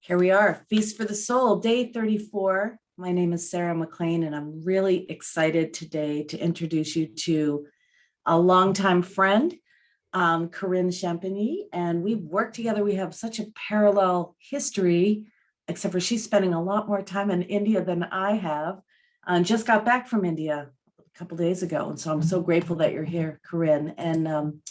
Here we are, Feast for the Soul, day 34. My name is Sarah McLean, and I'm really excited today to introduce you to a longtime friend, Corrine Champigny, and we've worked together. We have such a parallel history, except for she's spending a lot more time in India than I have. And just got back from India a couple days ago, and so I'm so grateful that you're here, Corrine. And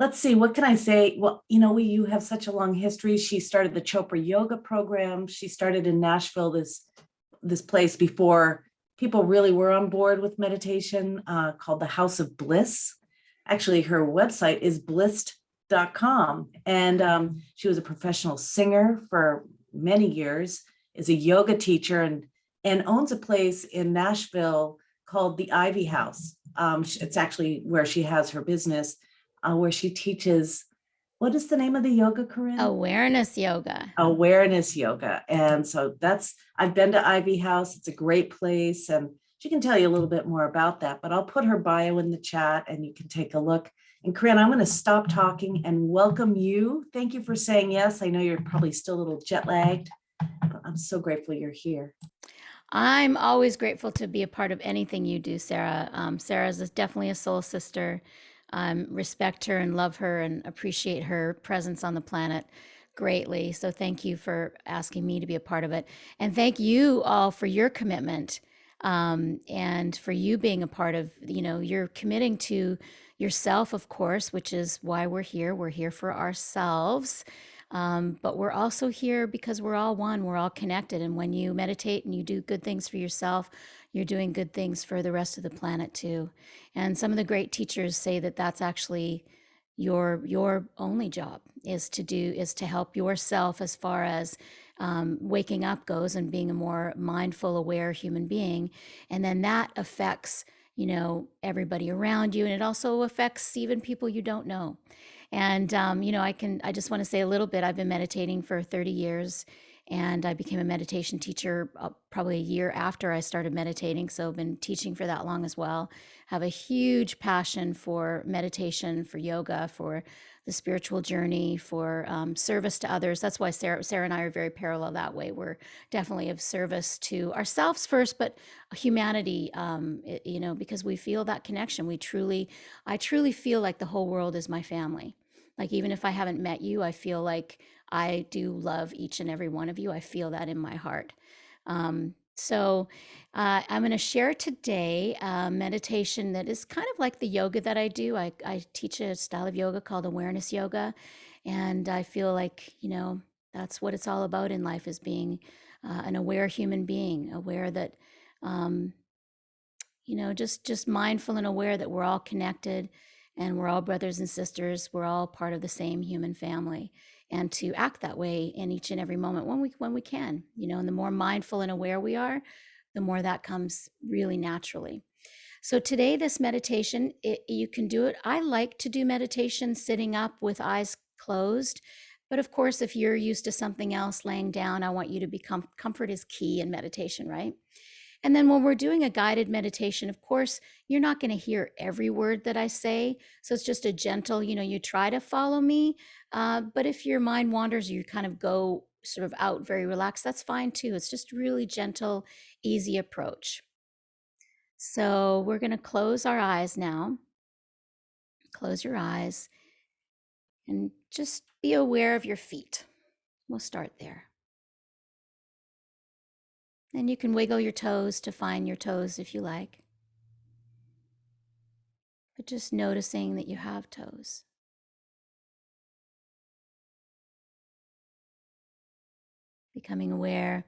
let's see, what can I say? Well, you have such a long history. She started the Chopra Yoga program. She started in Nashville, this place before people really were on board with meditation, called the House of Bliss. Actually, her website is blissed.com. And she was a professional singer for many years, is a yoga teacher, and owns a place in Nashville called the Ivy House. It's actually where she has her business, where she teaches, what is the name of the yoga, Corinne? Awareness yoga. Awareness yoga. And so I've been to Ivy House. It's a great place. And she can tell you a little bit more about that, but I'll put her bio in the chat and you can take a look. And Corinne, I'm going to stop talking and welcome you. Thank you for saying yes. I know you're probably still a little jet lagged, but I'm so grateful you're here. I'm always grateful to be a part of anything you do, Sarah. Sarah is definitely a soul sister. Respect her and love her and appreciate her presence on the planet greatly. So thank you for asking me to be a part of it. And thank you all for your commitment, and for you being a part of, you're committing to yourself, of course, which is why we're here. We're here for ourselves. But we're also here because we're all one, we're all connected. And when you meditate and you do good things for yourself, you're doing good things for the rest of the planet too. And some of the great teachers say that that's actually your only job is to help yourself as far as waking up goes and being a more mindful, aware human being. And then that affects, everybody around you. And it also affects even people you don't know. And, I just want to say a little bit. I've been meditating for 30 years and I became a meditation teacher probably a year after I started meditating. So I've been teaching for that long as well. Have a huge passion for meditation, for yoga, for the spiritual journey, for service to others. That's why Sarah and I are very parallel that way. We're definitely of service to ourselves first, but humanity, because we feel that connection. I truly feel like the whole world is my family. Like, even if I haven't met you, I feel like I do love each and every one of you. I feel that in my heart. So I'm going to share today a meditation that is kind of like the yoga that I do. I teach a style of yoga called awareness yoga. And I feel like, that's what it's all about in life, is being an aware human being, aware that, just mindful and aware that we're all connected and we're all brothers and sisters. We're all part of the same human family, and to act that way in each and every moment when we can, and the more mindful and aware we are, the more that comes really naturally. So today, this meditation, you can do it. I like to do meditation sitting up with eyes closed. But of course, if you're used to something else, laying down, I want you to become, comfort is key in meditation, right? And then when we're doing a guided meditation, of course, you're not going to hear every word that I say. So it's just a gentle, you try to follow me. But if your mind wanders, you kind of go sort of out very relaxed, that's fine too. It's just really gentle, easy approach. So we're going to close our eyes now. Close your eyes and just be aware of your feet. We'll start there. And you can wiggle your toes to find your toes if you like. But just noticing that you have toes. Becoming aware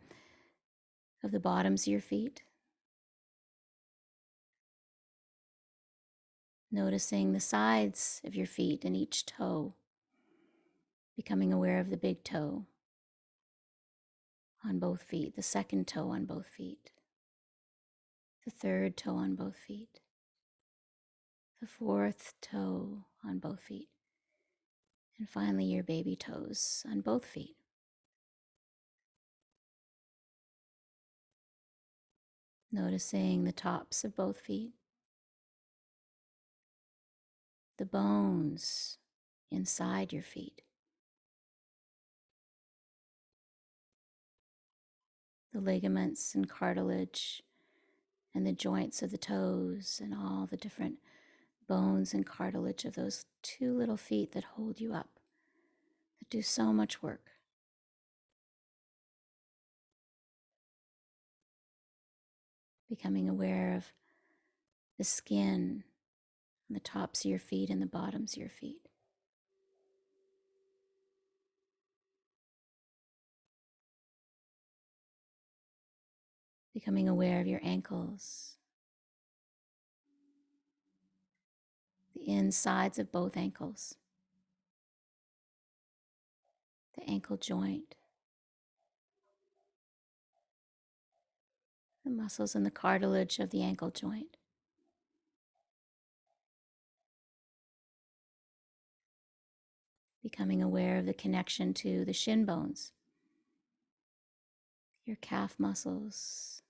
of the bottoms of your feet. Noticing the sides of your feet and each toe. Becoming aware of the big toe on both feet, the second toe on both feet, the third toe on both feet, the fourth toe on both feet, and finally your baby toes on both feet. Noticing the tops of both feet, the bones inside your feet, the ligaments and cartilage and the joints of the toes and all the different bones and cartilage of those two little feet that hold you up, that do so much work. Becoming aware of the skin on the tops of your feet and the bottoms of your feet. Becoming aware of your ankles, the insides of both ankles, the ankle joint, the muscles and the cartilage of the ankle joint. Becoming aware of the connection to the shin bones, your calf muscles,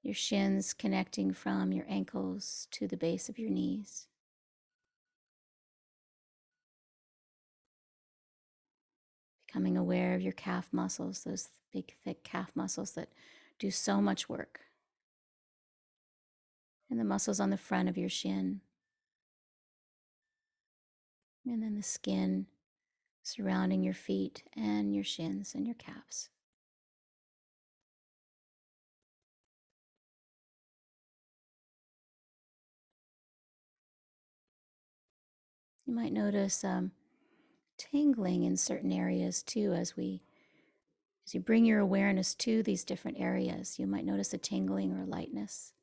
your shins connecting from your ankles to the base of your knees. Becoming aware of your calf muscles, those big, thick calf muscles that do so much work. And the muscles on the front of your shin. And then the skin surrounding your feet and your shins and your calves. You might notice tingling in certain areas too as you bring your awareness to these different areas. You might notice a tingling or a lightness.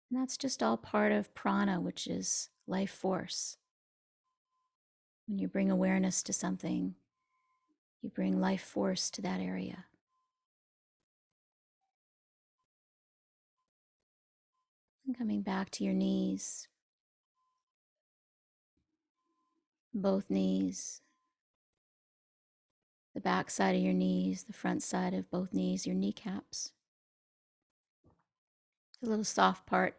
And that's just all part of prana, which is life force. When you bring awareness to something, you bring life force to that area. And coming back to your knees, both knees, the back side of your knees, the front side of both knees, your kneecaps. The little soft part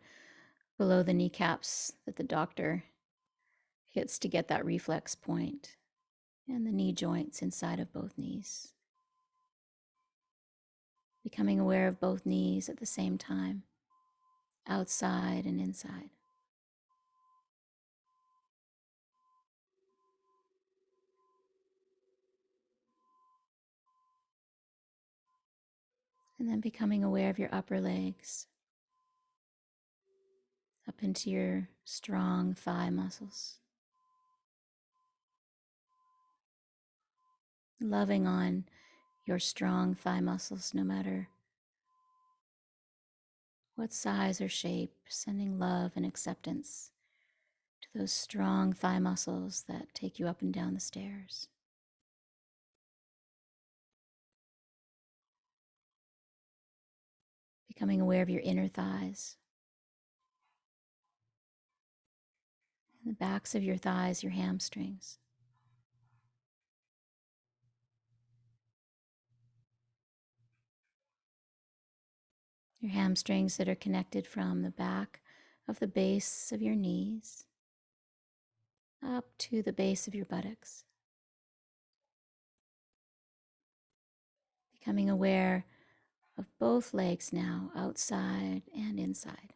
below the kneecaps that the doctor hits to get that reflex point, and the knee joints inside of both knees. Becoming aware of both knees at the same time, outside and inside. And then becoming aware of your upper legs, up into your strong thigh muscles. Loving on your strong thigh muscles no matter what size or shape, sending love and acceptance to those strong thigh muscles that take you up and down the stairs. Becoming aware of your inner thighs, and the backs of your thighs, your hamstrings. Your hamstrings that are connected from the back of the base of your knees up to the base of your buttocks. Becoming aware of both legs now, outside and inside.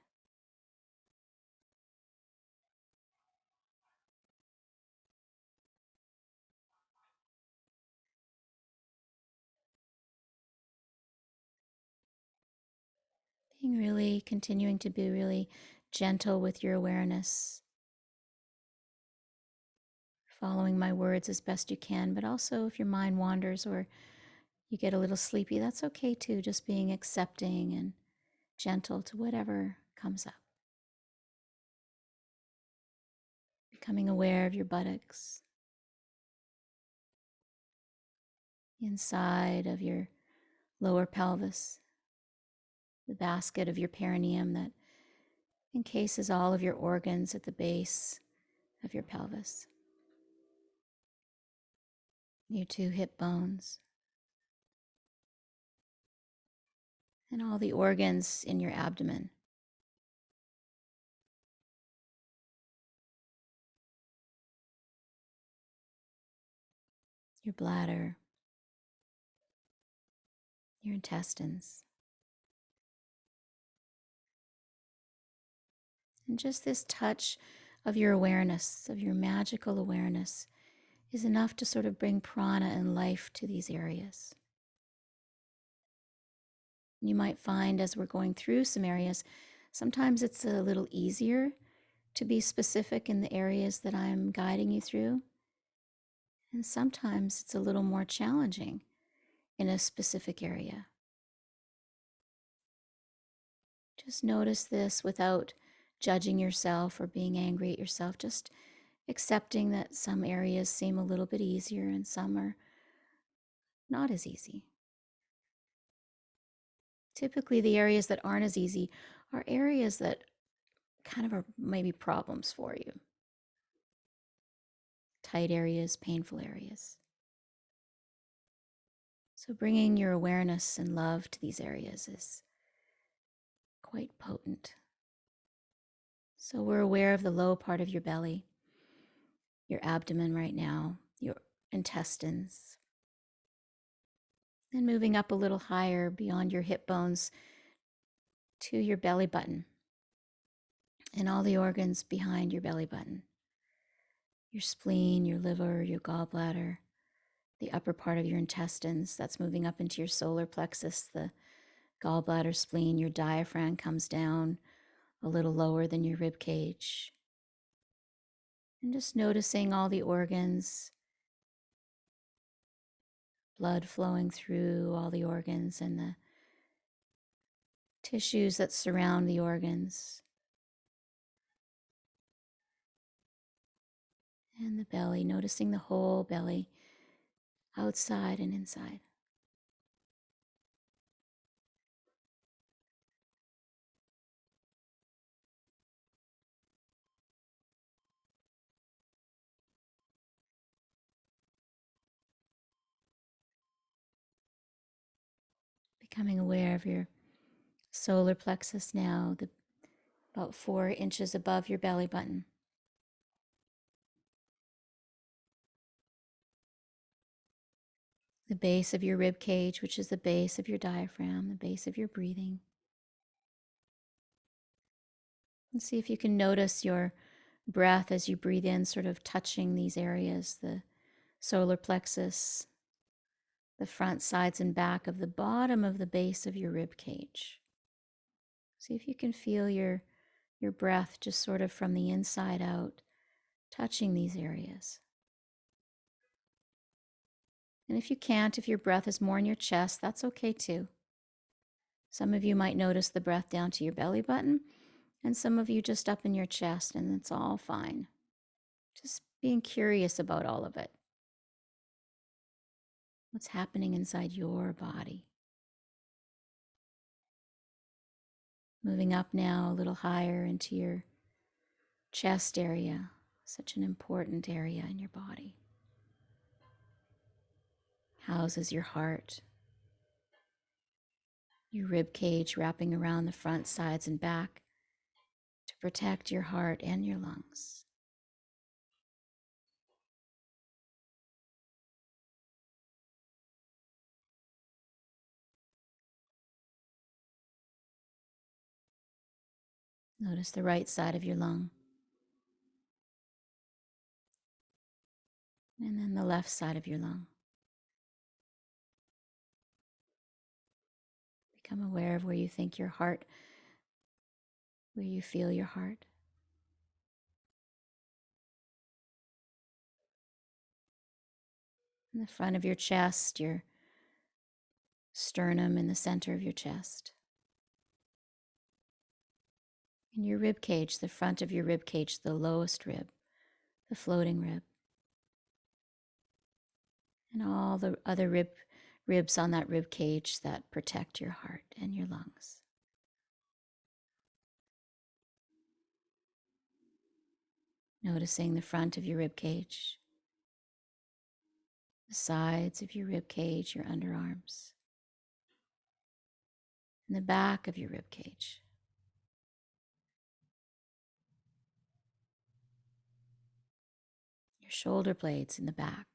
Being really, continuing to be really gentle with your awareness, following my words as best you can, but also if your mind wanders or you get a little sleepy, that's okay too, just being accepting and gentle to whatever comes up. Becoming aware of your buttocks, inside of your lower pelvis, the basket of your perineum that encases all of your organs at the base of your pelvis. Your two hip bones, and all the organs in your abdomen. Your bladder, your intestines. And just this touch of your awareness, of your magical awareness, is enough to sort of bring prana and life to these areas. You might find as we're going through some areas, sometimes it's a little easier to be specific in the areas that I'm guiding you through. And sometimes it's a little more challenging in a specific area. Just notice this without judging yourself or being angry at yourself, just accepting that some areas seem a little bit easier and some are not as easy. Typically, the areas that aren't as easy are areas that kind of are maybe problems for you. Tight areas, painful areas. So bringing your awareness and love to these areas is quite potent. So we're aware of the low part of your belly, your abdomen right now, your intestines, and moving up a little higher beyond your hip bones to your belly button and all the organs behind your belly button. Your spleen, your liver, your gallbladder, the upper part of your intestines, that's moving up into your solar plexus, the gallbladder, spleen, your diaphragm comes down a little lower than your rib cage. And just noticing all the organs, blood flowing through all the organs and the tissues that surround the organs. And the belly, noticing the whole belly, outside and inside. Becoming aware of your solar plexus now, about 4 inches above your belly button. The base of your rib cage, which is the base of your diaphragm, the base of your breathing. And see if you can notice your breath as you breathe in, sort of touching these areas, the solar plexus, the front, sides, and back of the bottom of the base of your rib cage. See if you can feel your breath just sort of from the inside out, touching these areas. And if you can't, if your breath is more in your chest, that's okay too. Some of you might notice the breath down to your belly button, and some of you just up in your chest, and it's all fine. Just being curious about all of it. What's happening inside your body? Moving up now a little higher into your chest area, such an important area in your body. Houses your heart, your rib cage wrapping around the front, sides, and back to protect your heart and your lungs. Notice the right side of your lung, and then the left side of your lung. Become aware of where you think your heart, where you feel your heart. In the front of your chest, your sternum in the center of your chest. In your rib cage, the front of your rib cage, the lowest rib, the floating rib. And all the other ribs on that rib cage that protect your heart and your lungs. Noticing the front of your rib cage, the sides of your rib cage, your underarms, and the back of your rib cage. Your shoulder blades in the back.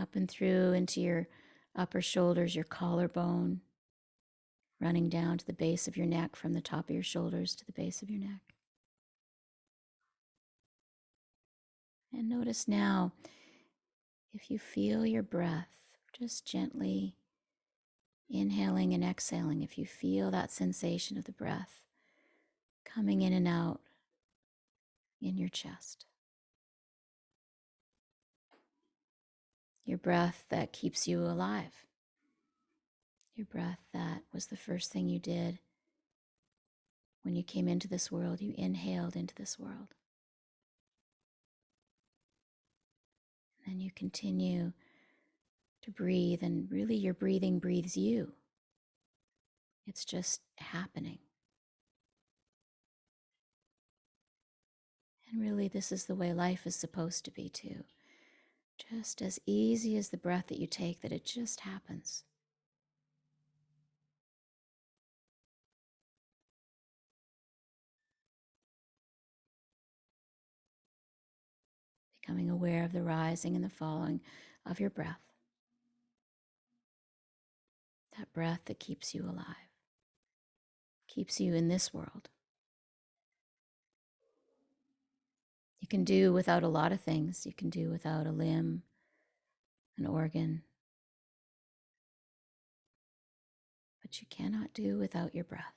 up and through into your upper shoulders, your collarbone, running down to the base of your neck, from the top of your shoulders to the base of your neck. And notice now, if you feel your breath, just gently inhaling and exhaling, if you feel that sensation of the breath coming in and out in your chest. Your breath that keeps you alive. Your breath that was the first thing you did when you came into this world. You inhaled into this world. And you continue to breathe, and really your breathing breathes you. It's just happening. And really, this is the way life is supposed to be too. Just as easy as the breath that you take, that it just happens. Becoming aware of the rising and the falling of your breath. That breath that keeps you alive, keeps you in this world. You can do without a lot of things. You can do without a limb, an organ, but you cannot do without your breath.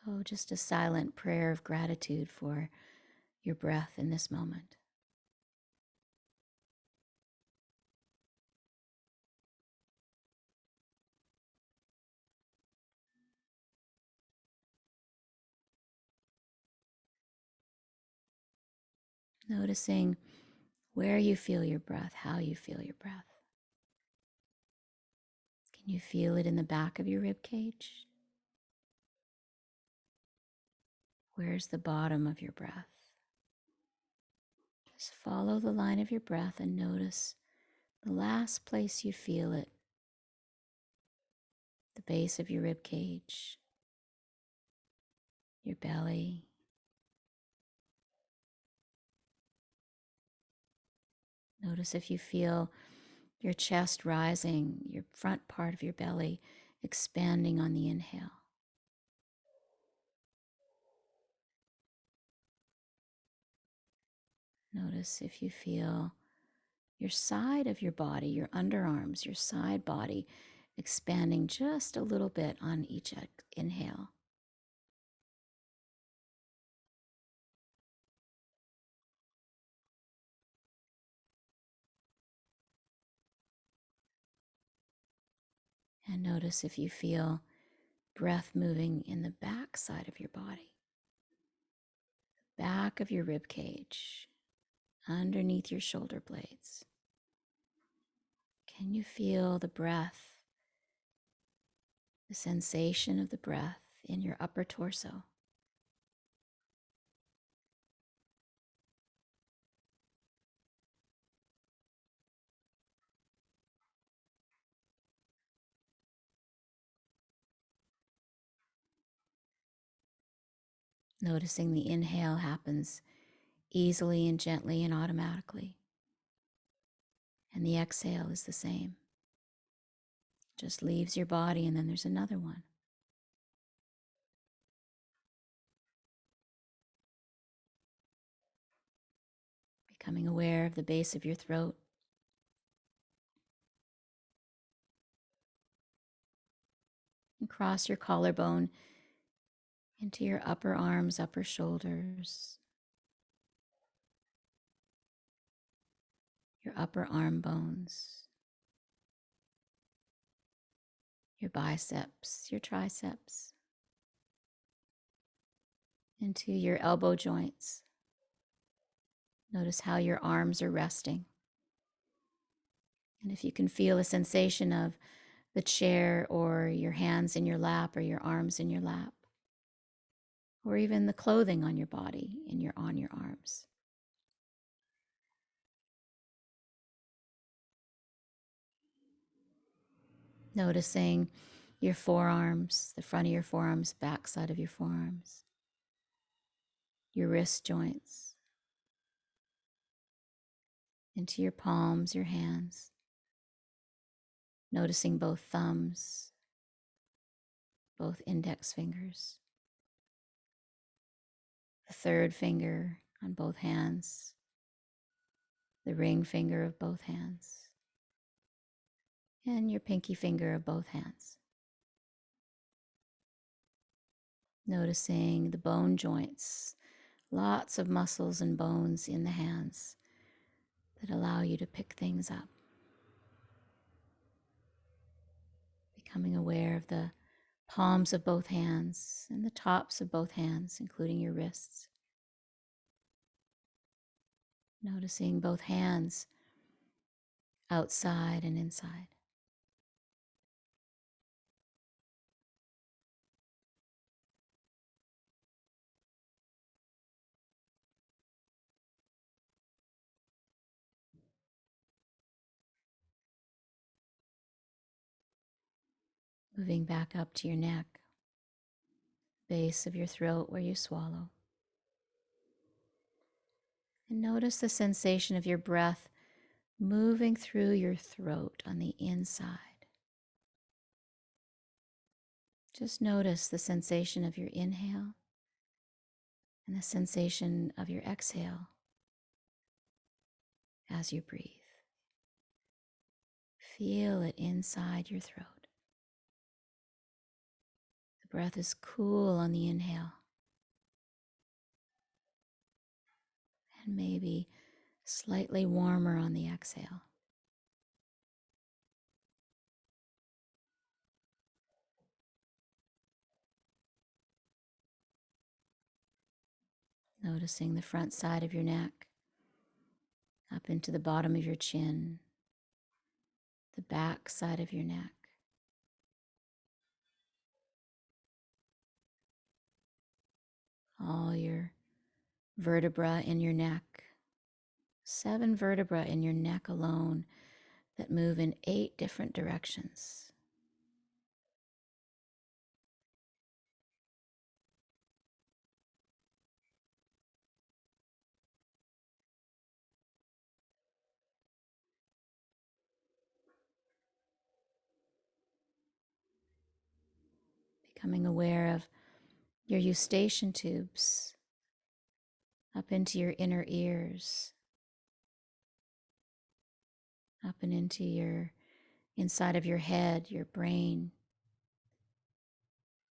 So just a silent prayer of gratitude for your breath in this moment. Noticing where you feel your breath, how you feel your breath. Can you feel it in the back of your rib cage? Where's the bottom of your breath? Just follow the line of your breath and notice the last place you feel it, the base of your rib cage, your belly. Notice if you feel your chest rising, your front part of your belly expanding on the inhale. Notice if you feel your side of your body, your underarms, your side body expanding just a little bit on each inhale. And notice if you feel breath moving in the back side of your body, back of your rib cage, underneath your shoulder blades. Can you feel the breath, the sensation of the breath in your upper torso? Noticing the inhale happens easily and gently and automatically. And the exhale is the same. Just leaves your body, and then there's another one. Becoming aware of the base of your throat. And cross your collarbone into your upper arms, upper shoulders, your upper arm bones, your biceps, your triceps, into your elbow joints. Notice how your arms are resting. And if you can feel a sensation of the chair or your hands in your lap or your arms in your lap, or even the clothing on your body and on your arms. Noticing your forearms, the front of your forearms, back side of your forearms. your wrist joints, into your palms, your hands, noticing both thumbs, both index fingers, the third finger on both hands, the ring finger of both hands, and your pinky finger of both hands. Noticing the bone joints, lots of muscles and bones in the hands that allow you to pick things up. Becoming aware of the palms of both hands and the tops of both hands, including your wrists. Noticing both hands outside and inside. Moving back up to your neck, base of your throat where you swallow. And notice the sensation of your breath moving through your throat on the inside. Just notice the sensation of your inhale and the sensation of your exhale as you breathe. Feel it inside your throat. The breath is cool on the inhale and maybe slightly warmer on the exhale. Noticing the front side of your neck, up into the bottom of your chin, the back side of your neck, all your vertebra in your neck, 7 vertebra in your neck alone that move in 8 different directions. Becoming aware of your eustachian tubes up into your inner ears, up and into your inside of your head, your brain,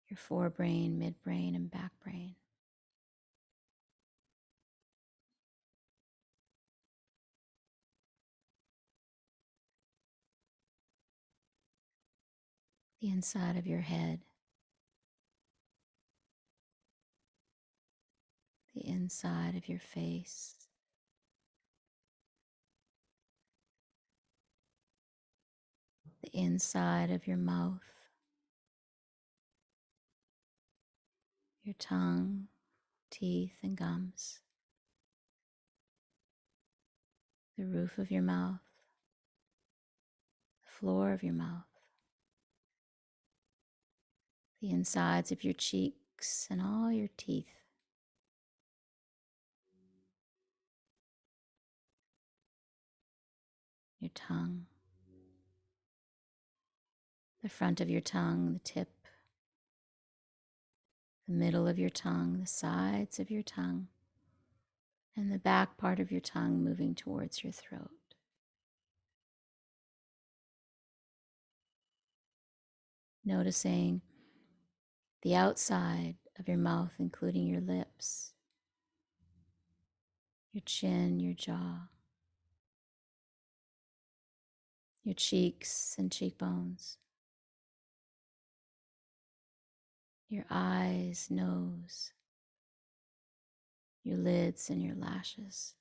your forebrain, midbrain, and back brain. The inside of your head, the inside of your face, the inside of your mouth, your tongue, teeth, and gums, the roof of your mouth, the floor of your mouth, the insides of your cheeks and all your teeth, your tongue, the front of your tongue, the tip, the middle of your tongue, the sides of your tongue, and the back part of your tongue moving towards your throat. Noticing the outside of your mouth, including your lips, your chin, your jaw, your cheeks and cheekbones, your eyes, nose, your lids and your lashes,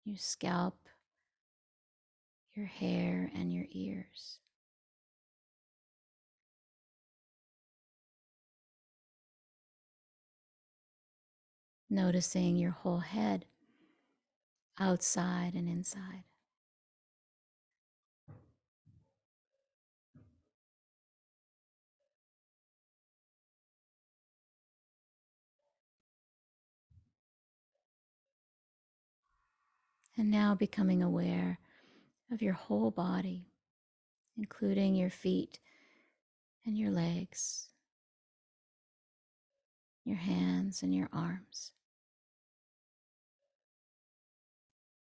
your scalp, your hair and your ears. Noticing your whole head, outside and inside. And now becoming aware of your whole body, including your feet and your legs, your hands and your arms,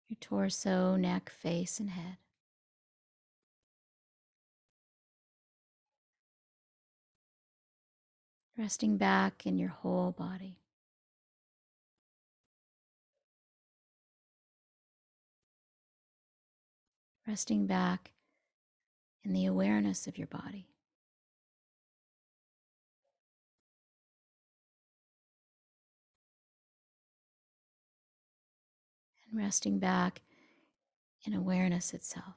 your torso, neck, face, and head. Resting back in your whole body. Resting back in the awareness of your body. And resting back in awareness itself.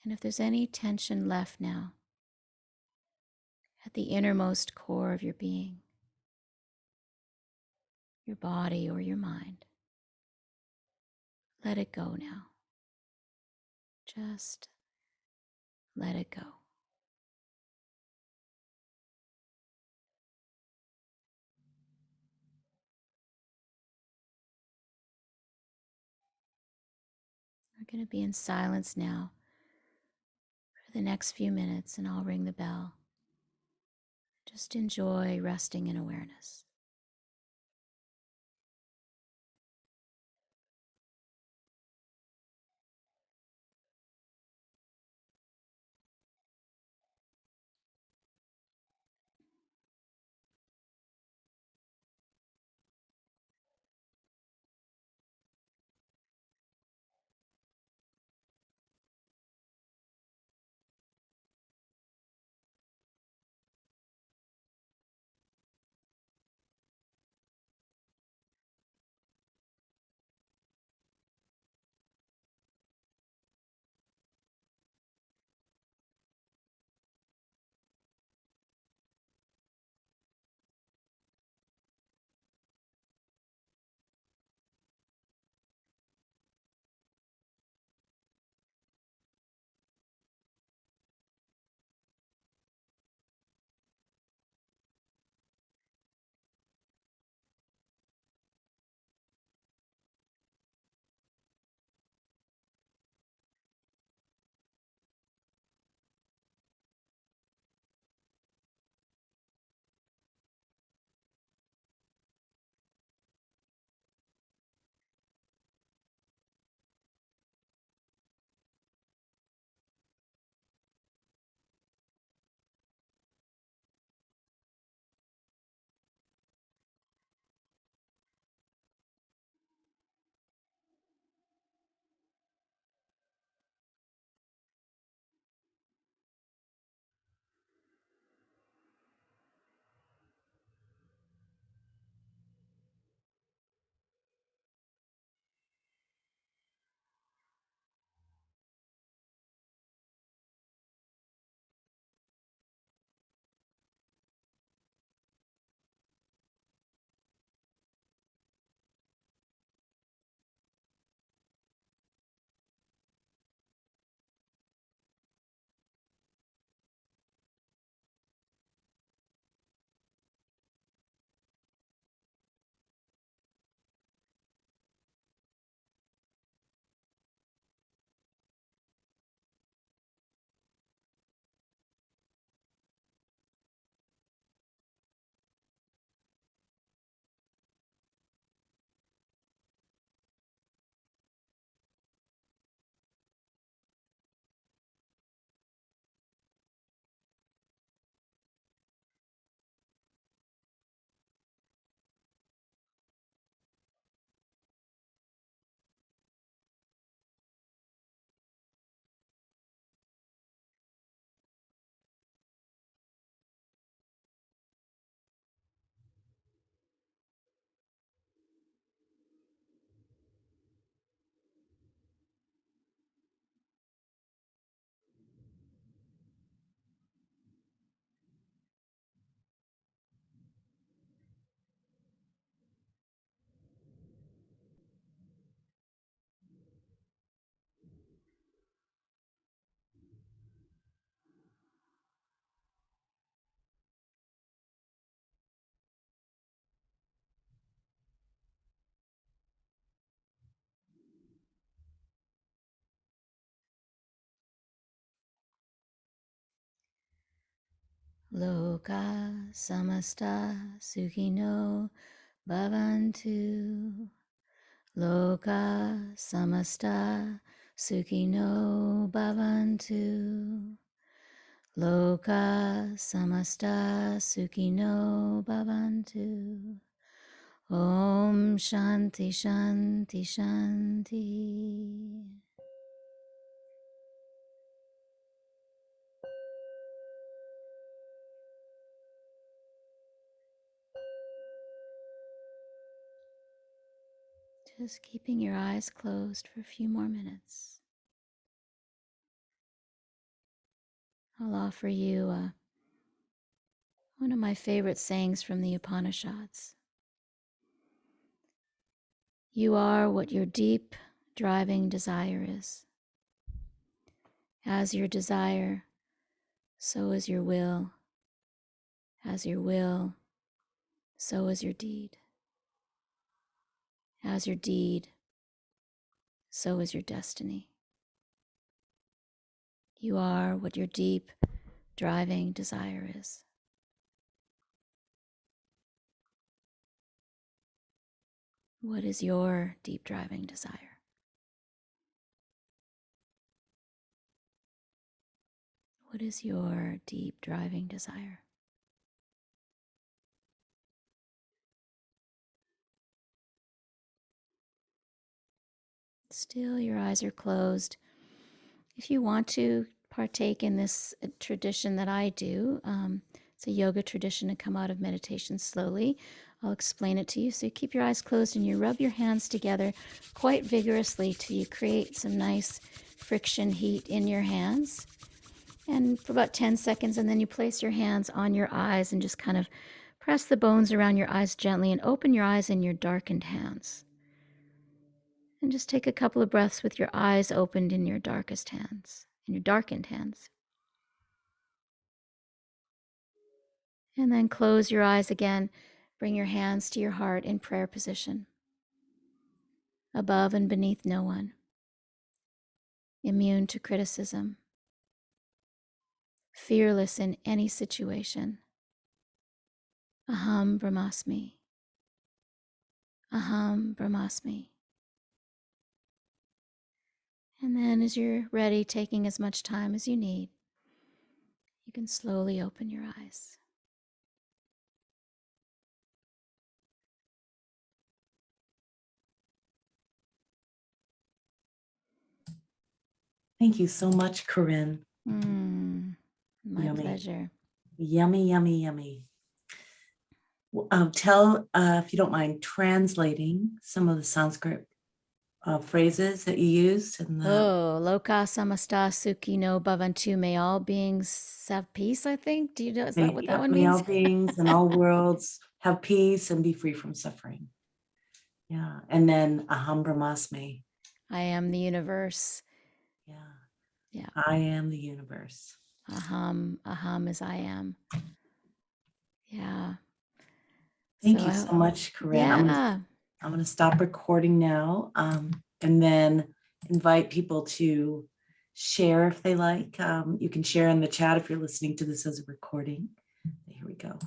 And if there's any tension left now at the innermost core of your being, your body or your mind, let it go now. Just let it go. We're going to be in silence now for the next few minutes, and I'll ring the bell. Just enjoy resting in awareness. Loka samasta sukhino bhavantu. Loka samasta sukhino bhavantu. Loka samasta sukhino bhavantu. Om Shanti Shanti Shanti. Just keeping your eyes closed for a few more minutes. I'll offer you one of my favorite sayings from the Upanishads. You are what your deep driving desire is. As your desire, so is your will. As your will, so is your deed. As your deed, so is your destiny. You are what your deep driving desire is. What is your deep driving desire? What is your deep driving desire? Still, your eyes are closed. If you want to partake in this tradition that I do, it's a yoga tradition to come out of meditation slowly. I'll explain it to you. So you keep your eyes closed and you rub your hands together quite vigorously till you create some nice friction heat in your hands. And for about 10 seconds, and then you place your hands on your eyes and just kind of press the bones around your eyes gently and open your eyes in your darkened hands. And just take a couple of breaths with your eyes opened in your darkest hands, in your darkened hands. And then close your eyes again. Bring your hands to your heart in prayer position. Above and beneath no one. Immune to criticism. Fearless in any situation. Aham Brahmasmi. Aham Brahmasmi. And then as you're ready, taking as much time as you need, you can slowly open your eyes. Thank you so much, Corrine. My Yummy. pleasure. Yummy, yummy, yummy. Tell, if you don't mind, translating some of the Sanskrit phrases that you used. Loka samasta sukhino bhavantu. May all beings have peace, I think. Do you know, is that what that one May means? all beings and all worlds have peace and be free from suffering. Yeah. And then Aham Brahmasmi. I am the universe. Yeah. I am the universe. Aham is I am. Yeah. Thank you so much, Corrine. Yeah. I'm going to stop recording now, and then invite people to share if they like. You can share in the chat if you're listening to this as a recording. Here we go.